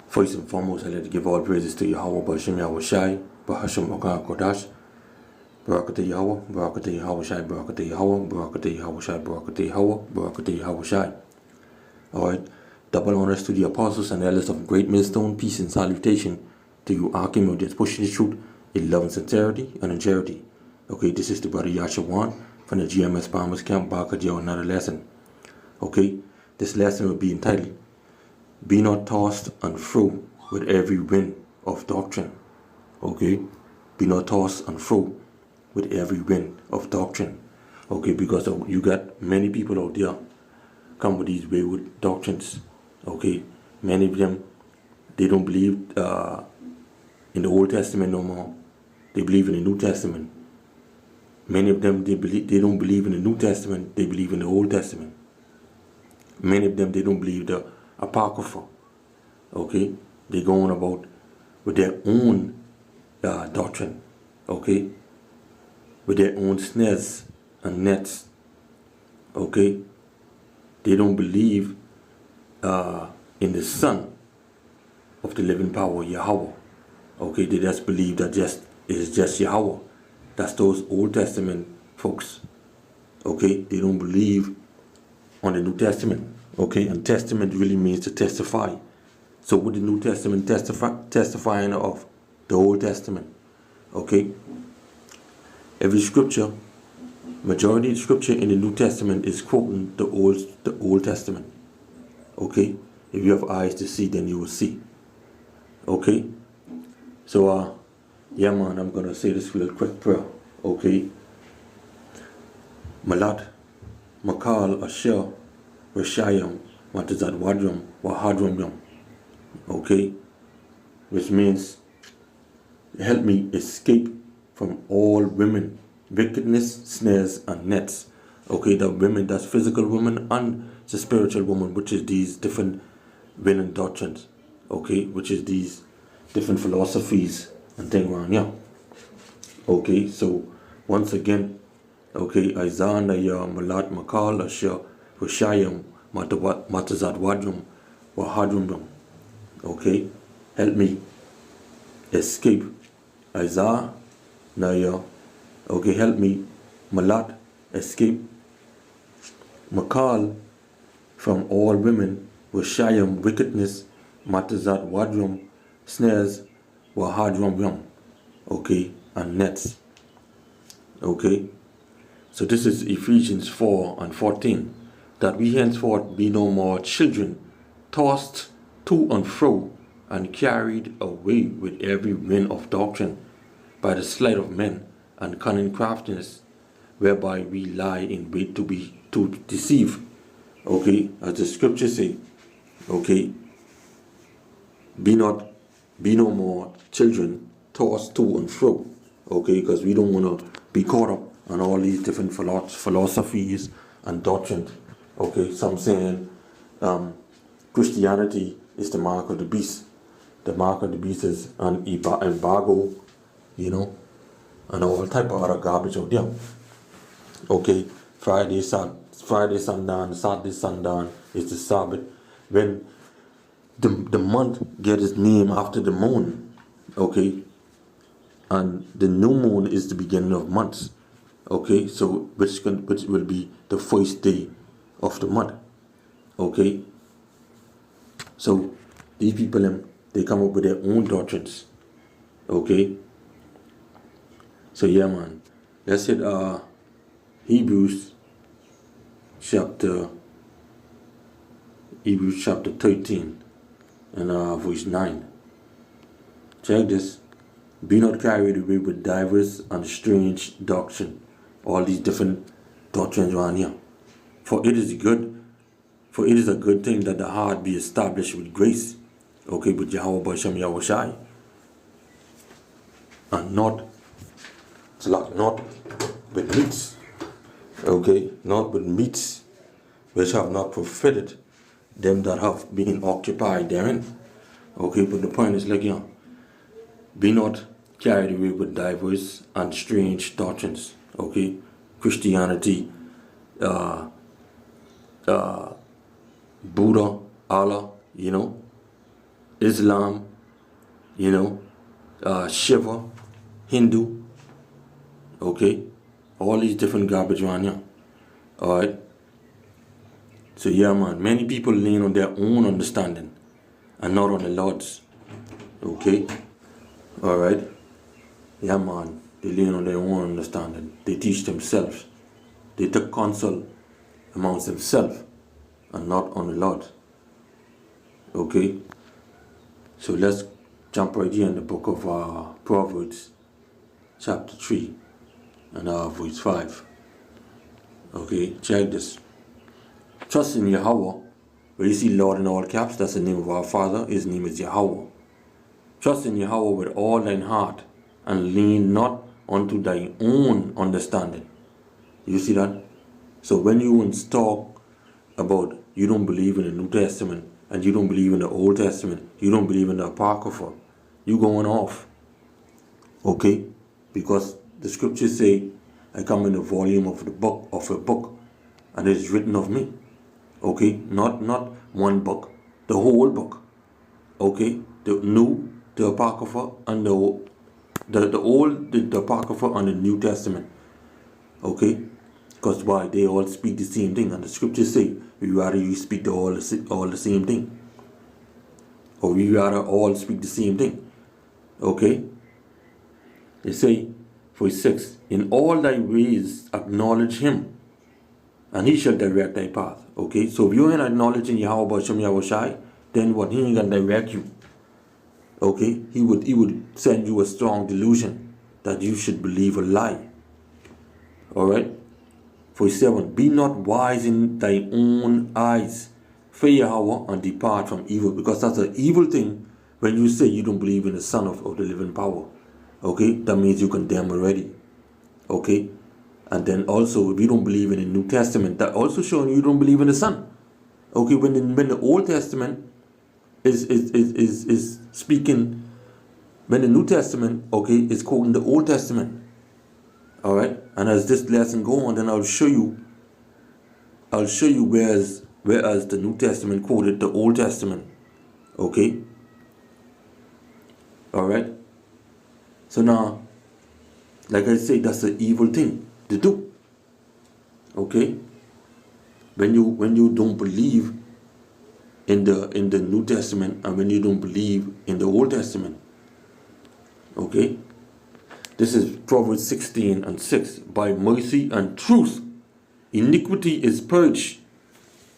First and foremost, I'd like to give all praises to Yahweh, Bashim Yahushai, Bahashim Okan Kodash, Barakata Yahweh, Barakata Yahushai, Barakata Yahweh, Barakata Yahushai, Barakata Yahweh, Barakata Yahushai. Alright, double honors to the apostles and elders of Great Millstone, peace and salutation to you, Akim, just pushing the truth in love and sincerity and in charity. Okay, this is the brother YASHAWAN from the GMS Farmers Camp, back at you another lesson. Okay, this lesson will be entitled, Be not tossed and fro with every wind of doctrine. Okay, be not tossed and fro with every wind of doctrine. Okay, because you got many people out there come with these wayward doctrines. Okay, many of them, they don't believe in the Old Testament no more. They believe in the New Testament. Many of them, they don't believe in the New Testament. They believe in the Old Testament. Many of them, they don't believe the Apocrypha. Okay, they go on about with their own doctrine. Okay, with their own snares and nets. Okay, they don't believe in the Son of the living power, Yahweh. Okay, they just believe that it's just Yahweh. That's those Old Testament folks. Okay, they don't believe on the New Testament. Okay, and testament really means to testify. So with the New Testament testifying of the Old Testament. Okay, every scripture, majority of the scripture in the New Testament is quoting the Old Testament. Okay, if you have eyes to see, then you will see. Okay, so yeah man, I'm gonna say this real quick prayer. Okay, Malat, Makal, Asher, Rashayam, Matazad Wadram, Wahadram. Okay, which means help me escape from all women, wickedness, snares, and nets. Okay, the women, that's physical women and the spiritual woman, which is these different winning doctrines. Okay, which is these different philosophies and things around here. Okay, so once again, okay, Isaiah, Malat, Makal, Asher, Hushayim, Matazat Wadrum, Wahadrum. Okay, help me escape Isaiah, Naya. Okay, help me Malat escape Makal from all women, Hushayim wickedness, Matazat Wadrum snares, Wahadrum. Okay, and nets. Okay, so this is Ephesians 4:14, that we henceforth be no more children, tossed to and fro, and carried away with every wind of doctrine, by the sleight of men and cunning craftiness, whereby we lie in wait to deceive. Okay, as the scriptures say. Okay, be no more children, tossed to and fro. Okay, because we don't want to be caught up on all these different philosophies and doctrines. Okay, some saying Christianity is the mark of the beast. The mark of the beast is an embargo, you know, and all type of other garbage out there. Okay, Friday sundown, Saturday sundown is the Sabbath. When the month gets its name after the moon. Okay, and the new moon is the beginning of months. Okay, so which will be the first day of the month. Okay, so these people, they come up with their own doctrines. Okay, so yeah man, let's hit Hebrews chapter 13 and verse 9. Check this. Be not carried away with diverse and strange doctrine. All these different doctrines around here. For it is a good thing that the heart be established with grace. Okay, with Yahweh Basham Yahushai. And not with meats. Okay, not with meats which have not profited them that have been occupied therein. Okay, but the point is like, yeah, be not carried away with diverse and strange doctrines. Okay, Christianity, Buddha, Allah, you know, Islam, Shiva, Hindu, okay? All these different garbage around here, alright? So yeah, man, many people lean on their own understanding and not on the Lord's, okay? Alright? Yeah, man, they lean on their own understanding. They teach themselves. They take counsel amongst themselves and not on the Lord. Okay? So let's jump right here in the book of Proverbs, chapter 3, and verse 5. Okay, check this. Trust in Yahweh. Where you see Lord in all caps, that's the name of our Father. His name is Yahweh. Trust in Yahweh with all thine heart, and lean not unto thy own understanding. You see that? So when you talk about you don't believe in the New Testament, and you don't believe in the Old Testament, you don't believe in the Apocrypha, you going off. Okay? Because the scriptures say, I come in the volume of a book, and it is written of me. Okay? Not one book, the whole book. Okay? The New, the Apocrypha, and the Old, the Apocrypha and the New Testament. Okay? Because why? They all speak the same thing, and the scriptures say, we rather you speak all the same thing, or we rather all speak the same thing. Okay? They say, verse 6, in all thy ways acknowledge him, and he shall direct thy path. Okay? So if you ain't acknowledging Yahweh B'Shem Yahushai, then what? He ain't gonna direct you. Okay? He would send you a strong delusion that you should believe a lie. Alright? Verse 7, be not wise in thy own eyes. Fear Yahweh and depart from evil. Because that's an evil thing when you say you don't believe in the Son of the living power. Okay? That means you condemn already. Okay? And then also, if you don't believe in the New Testament, that also showing you don't believe in the Son. Okay? When the Old Testament is speaking, when the New Testament, okay, is quoting the Old Testament. Alright, and as this lesson go on, then I'll show you whereas the New Testament quoted the Old Testament. Okay? Alright? So now, like I say, that's an evil thing to do. Okay? When you don't believe in the New Testament, and when you don't believe in the Old Testament. Okay? This is Proverbs 16 and 6. By mercy and truth, iniquity is purged.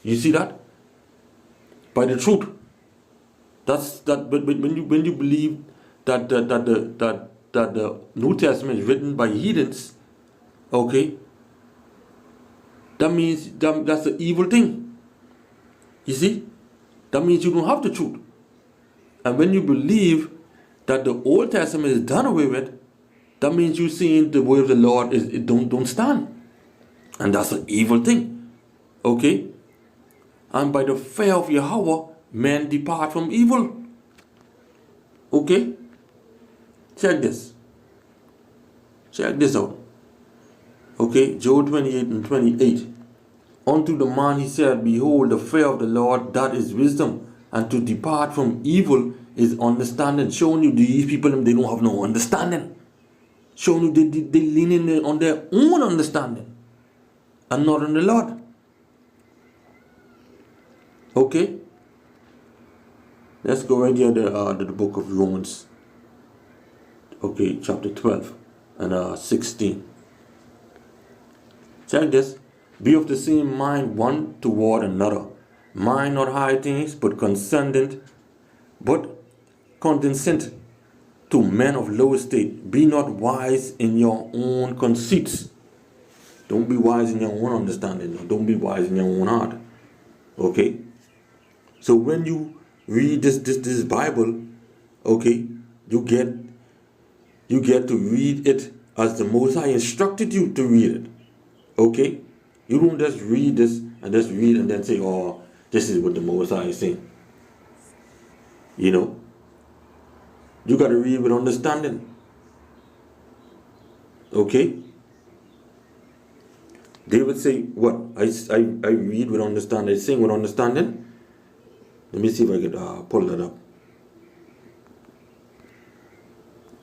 You see that? By the truth. That's that. But when you believe that the New Testament is written by heathens, okay, that means that's an evil thing. You see, that means you don't have the truth. And when you believe that the Old Testament is done away with, that means you're saying the word of the Lord don't stand. And that's an evil thing. Okay? And by the fear of Yahweh, men depart from evil. Okay? Check this. Check this out. Okay? Job 28 and 28. Unto the man he said, behold, the fear of the Lord, that is wisdom. And to depart from evil is understanding. Showing you these people, they don't have no understanding. Showing you they lean in on their own understanding and not on the Lord. Okay? Let's go right here to the book of Romans. Okay, chapter 12 and 16. Check this. Be of the same mind one toward another. Mind not high things, but condescend to men of low estate. Be not wise in your own conceits. Don't be wise in your own understanding. Don't be wise in your own heart. Okay? So when you read this Bible, okay, you get to read it as the Most High instructed you to read it. Okay? You don't just read this and just read and then say, oh, this is what the Most High is saying. You know? You got to read with understanding. Okay? They would say, what? I read with understanding. I sing with understanding. Let me see if I can pull that up.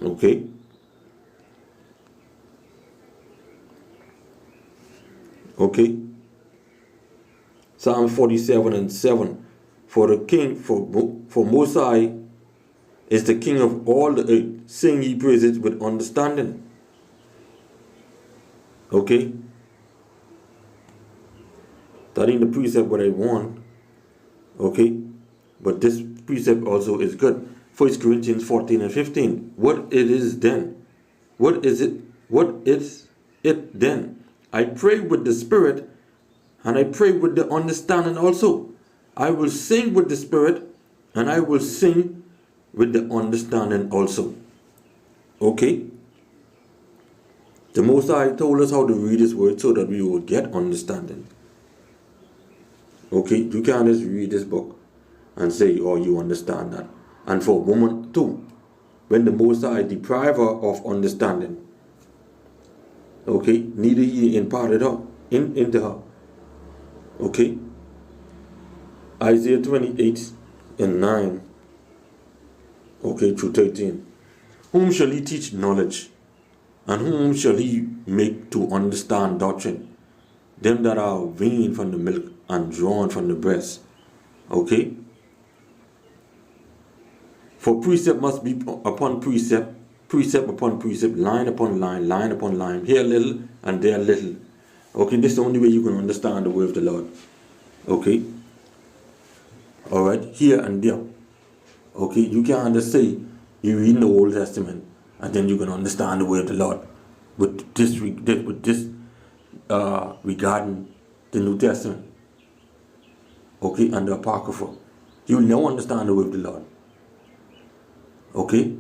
Okay. Okay. Psalm 47:7. For the king, for Most High is the king of all the earth. Sing ye praises with understanding. Okay. That ain't the precept what I want. Okay. But this precept also is good. 1 Corinthians 14:15. What it is then? What is it? What is it then? I pray with the spirit, and I pray with the understanding also. I will sing with the spirit, and I will sing with the understanding also. Okay? The Most High told us how to read His word so that we will get understanding. Okay? You can't just read this book and say, oh, you understand that. And for a woman too, when the Most High deprive her of understanding, okay, neither He imparted her into her. Okay? Isaiah 28:9, okay, through 13. Whom shall He teach knowledge? And whom shall He make to understand doctrine? Them that are weaned from the milk and drawn from the breast. Okay? For precept must be upon precept, precept upon precept, line upon line, line upon line, here little and there little. Okay, this is the only way you can understand the word of the Lord. Okay? Alright, here and there. Okay, you can't just say you read the Old Testament and then you can understand the word of the Lord with this regarding the New Testament. Okay, and the Apocrypha. You will never understand the word of the Lord. Okay?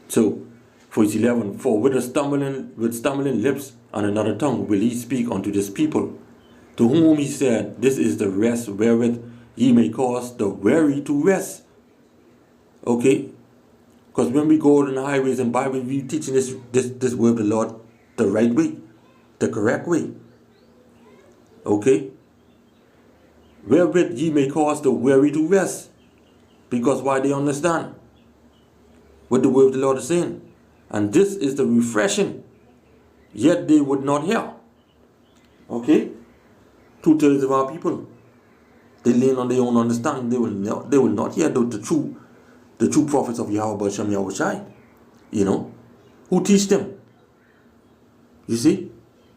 So, verse 11, for with stumbling lips and another tongue will He speak unto this people, to whom He said, this is the rest wherewith ye may cause the weary to rest. Okay? Because when we go on the highways and byways, we teaching this word of the Lord the right way, the correct way. Okay? Wherewith ye may cause the weary to rest. Because why? They understand what the word of the Lord is saying. And this is the refreshing. Yet they would not hear. Okay? 2/3 of our people, they lean on their own understanding. They will not hear the true prophets of Yahweh Qam Yasharahla. You know? Who teach them? You see?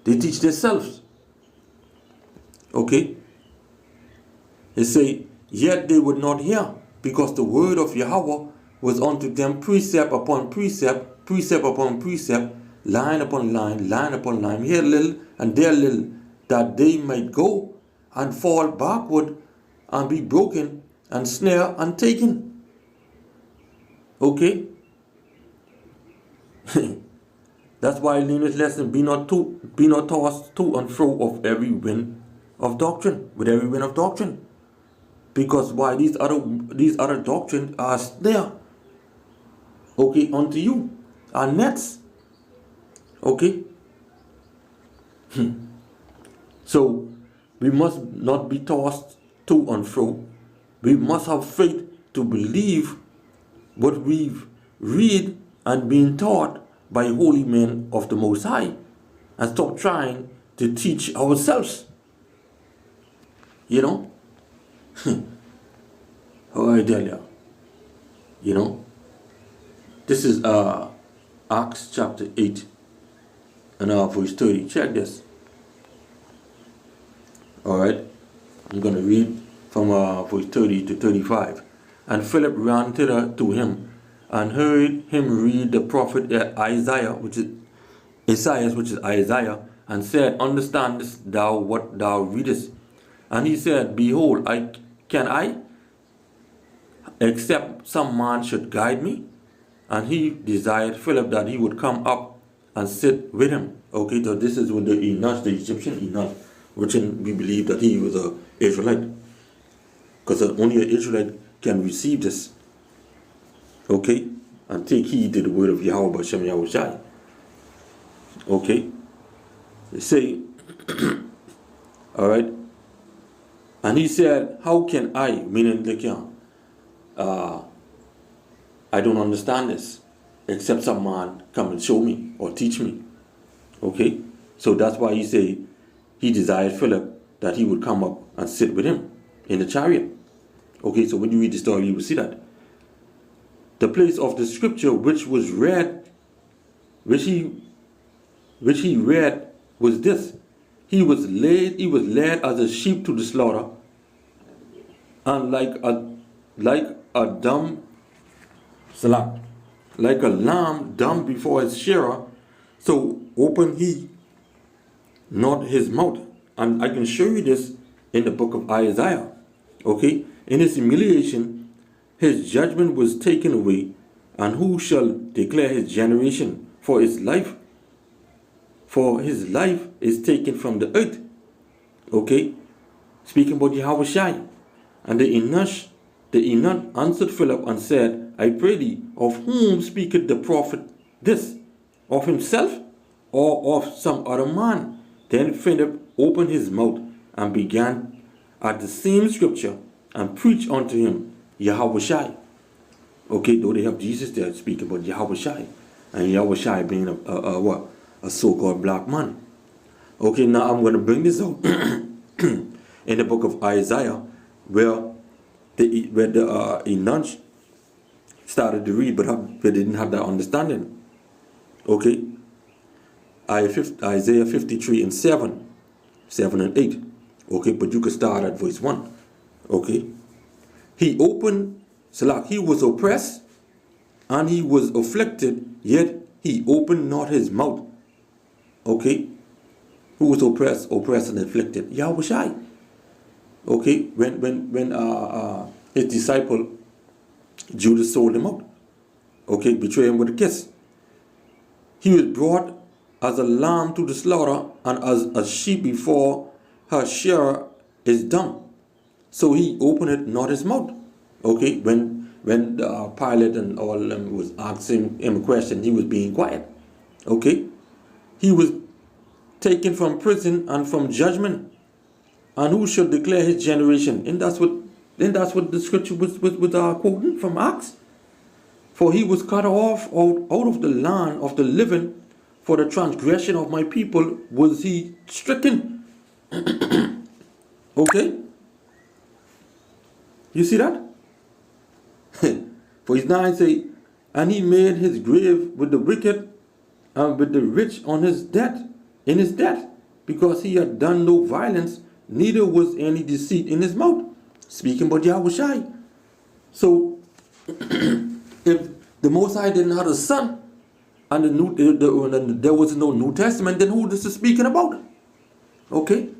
They teach themselves. Okay? They say, yet they would not hear, because the word of Yahweh was unto them precept upon precept, precept upon precept, line upon line, line upon line, here little and there little, that they might go and fall backward and be broken and snare and taken. Okay? That's why in this lesson, be not tossed to and fro of every wind of doctrine, with every wind of doctrine. Because why? These other doctrines are there. Okay, unto you are nets. Okay? So we must not be tossed to and fro. We must have faith to believe what we've read and been taught by holy men of the Most High, and stop trying to teach ourselves. You know? How I tell you? You know? This is Acts chapter 8 and verse 30. Check this. Alright? I'm going to read from verse 30 to 35. And Philip ran thither to him, and heard him read the prophet Isaiah, which is Isaiah, and said, understandest thou what thou readest? And he said, behold, can I, except some man should guide me? And he desired Philip that he would come up and sit with him. Okay, so this is with the Enoch, the Egyptian Enoch, which we believe that he was an Israelite, because only an Israelite can receive this. Okay, and take heed to the word of Yahweh Qam Yasharahla. Okay, they say, all right. And he said, how can I, meaning they can, I don't understand this, except some man come and show me or teach me. Okay? So that's why he say he desired Philip that he would come up and sit with him in the chariot. Okay, so when you read the story, you will see that. The place of the scripture which was read, which he read was this. He was led as a sheep to the slaughter, and like a lamb dumb before his shearer, so opened he not his mouth. And I can show you this in the book of Isaiah. Okay, in his humiliation, his judgment was taken away, and who shall declare his generation? For his life is taken from the earth. Okay, speaking about Yahushai. And the eunuch answered Philip and said, I pray thee, of whom speaketh the prophet this? Of himself or of some other man? Then Philip opened his mouth and began at the same scripture and preached unto him Yahushai. Okay, though they have Jesus there speaking about Yahushai, and Yahushai being a so-called black man. Okay, now I'm going to bring this out in the book of Isaiah, where the eunuch started to read, but they didn't have that understanding. Okay, Isaiah 53 and 7 and 8. Okay, but you can start at verse 1. Okay, he was oppressed and he was afflicted, yet he opened not his mouth. Okay, who was oppressed and afflicted? Yahushai. Okay, when his disciple Judas sold him out, okay, betrayed him with a kiss. He was brought as a lamb to the slaughter, and as a sheep before her shearer is dumb, so he opened not his mouth. Okay, when Pilate and all of them was asking him a question, he was being quiet. Okay, he was taken from prison and from judgment. And who shall declare his generation? And that's what the scripture was quoting from Acts. For he was cut off out of the land of the living, for the transgression of my people was he stricken. Okay? You see that? For his 9 say, and he made his grave with the wicked and with the rich in his death, because he had done no violence, neither was any deceit in his mouth. Speaking about Yahushai. So, if the Most High didn't have a son, and there was no New Testament, then who this is speaking about? Okay?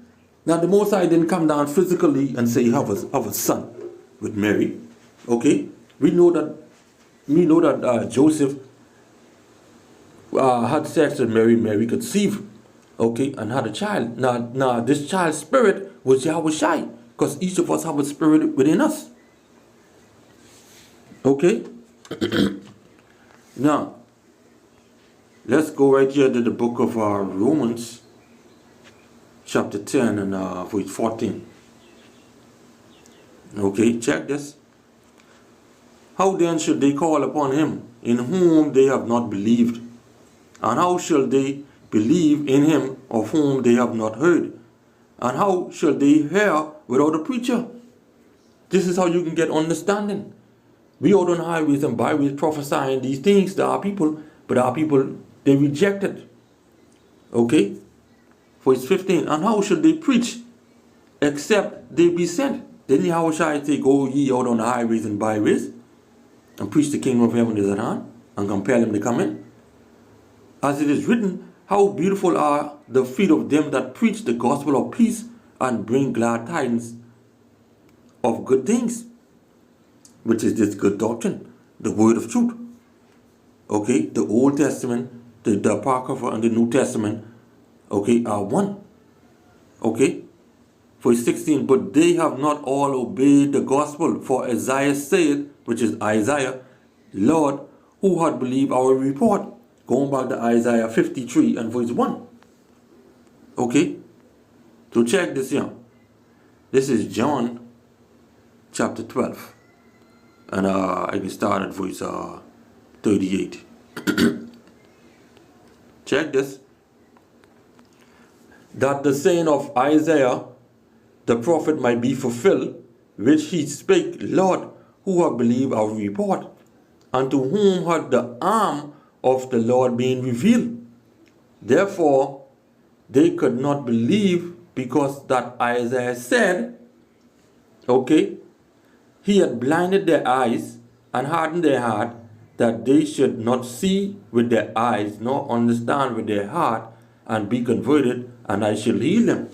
Now, the Most High didn't come down physically and say, have a son with Mary. Okay? We know that Joseph had sex with Mary. Mary conceived. Okay, and had a child. Now this child's spirit was Yahushai, because each of us have a spirit within us. Okay? Now, let's go right here to the book of Romans, chapter 10 and verse 14. Okay, check this. How then should they call upon him in whom they have not believed? And how shall they believe in him of whom they have not heard? And how shall they hear without a preacher? This is how you can get understanding. We out on highways and byways prophesying these things to our people, but our people, they reject it. Okay? Verse 15, and how shall they preach except they be sent? Didn't Yahushua say, go ye out on the highways and byways and preach the kingdom of heaven is at hand and compel them to come in? As it is written, how beautiful are the feet of them that preach the gospel of peace and bring glad tidings of good things, which is this good doctrine, the word of truth. Okay, the Old Testament, the Apocrypha and the New Testament, okay, are one. Okay, verse 16, but they have not all obeyed the gospel, for Isaiah said, which is Isaiah, Lord, who had believed our report? Going back to Isaiah 53 and verse 1. Okay, so check this here. This is John chapter 12. And I can start at verse 38. Check this. That the saying of Isaiah the prophet might be fulfilled, which he spake, Lord, who have believed our report, and to whom had the arm of the Lord been revealed. Therefore they could not believe, because that Isaiah said, okay, he had blinded their eyes and hardened their heart, that they should not see with their eyes, nor understand with their heart, and be converted, and I shall heal them.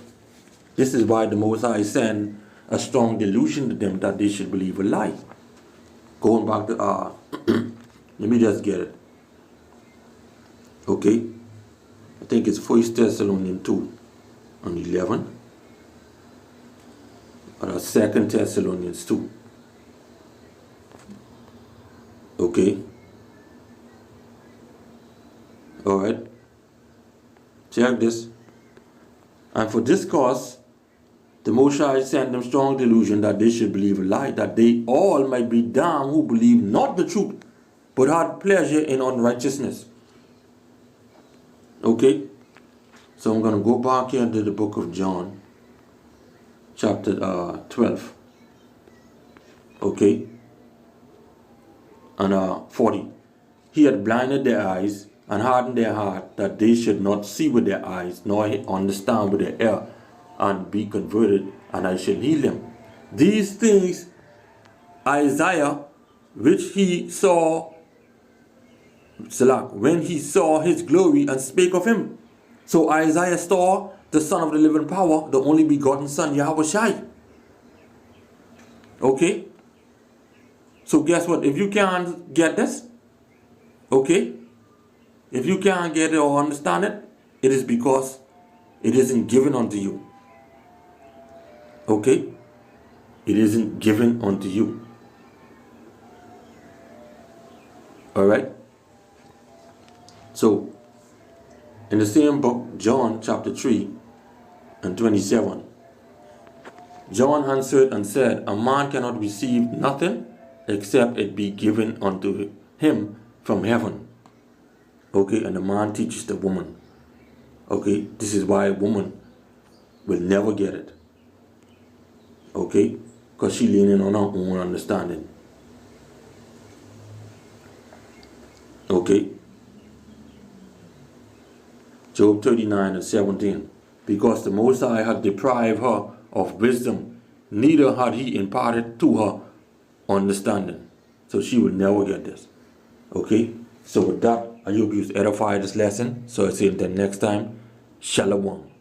This is why the Most High sent a strong delusion to them, that they should believe a lie. Going back to let me just get it. Okay, I think it's 1 Thessalonians 2 and 11, or 2 Thessalonians 2. Okay. Alright. Check this. And for this cause, the Most High sent them strong delusion, that they should believe a lie, that they all might be damned who believe not the truth, but had pleasure in unrighteousness. Okay. So I'm going to go back here to the book of John, chapter 12. Okay. And 40. He had blinded their eyes and hardened their heart, that they should not see with their eyes, nor understand with their ear, and be converted, and I shall heal them. These things Isaiah, which he saw, when he saw his glory and spake of him. So Isaiah saw the Son of the living power, the only begotten Son, Yahushua. Okay? So guess what? If you can't get this, okay? If you can't get it or understand it, it is because it isn't given unto you. Okay? It isn't given unto you. Alright? So, in the same book, John chapter 3 and 27, John answered and said, a man cannot receive nothing except it be given unto him from heaven. Okay, and the man teaches the woman. Okay, this is why a woman will never get it. Okay, because she's leaning on her own understanding. Okay. Job 39 and 17. Because the Most High had deprived her of wisdom, neither had he imparted to her understanding. So she will never get this. Okay. So with that, I hope you edify this lesson. So I say until next time, Shalom.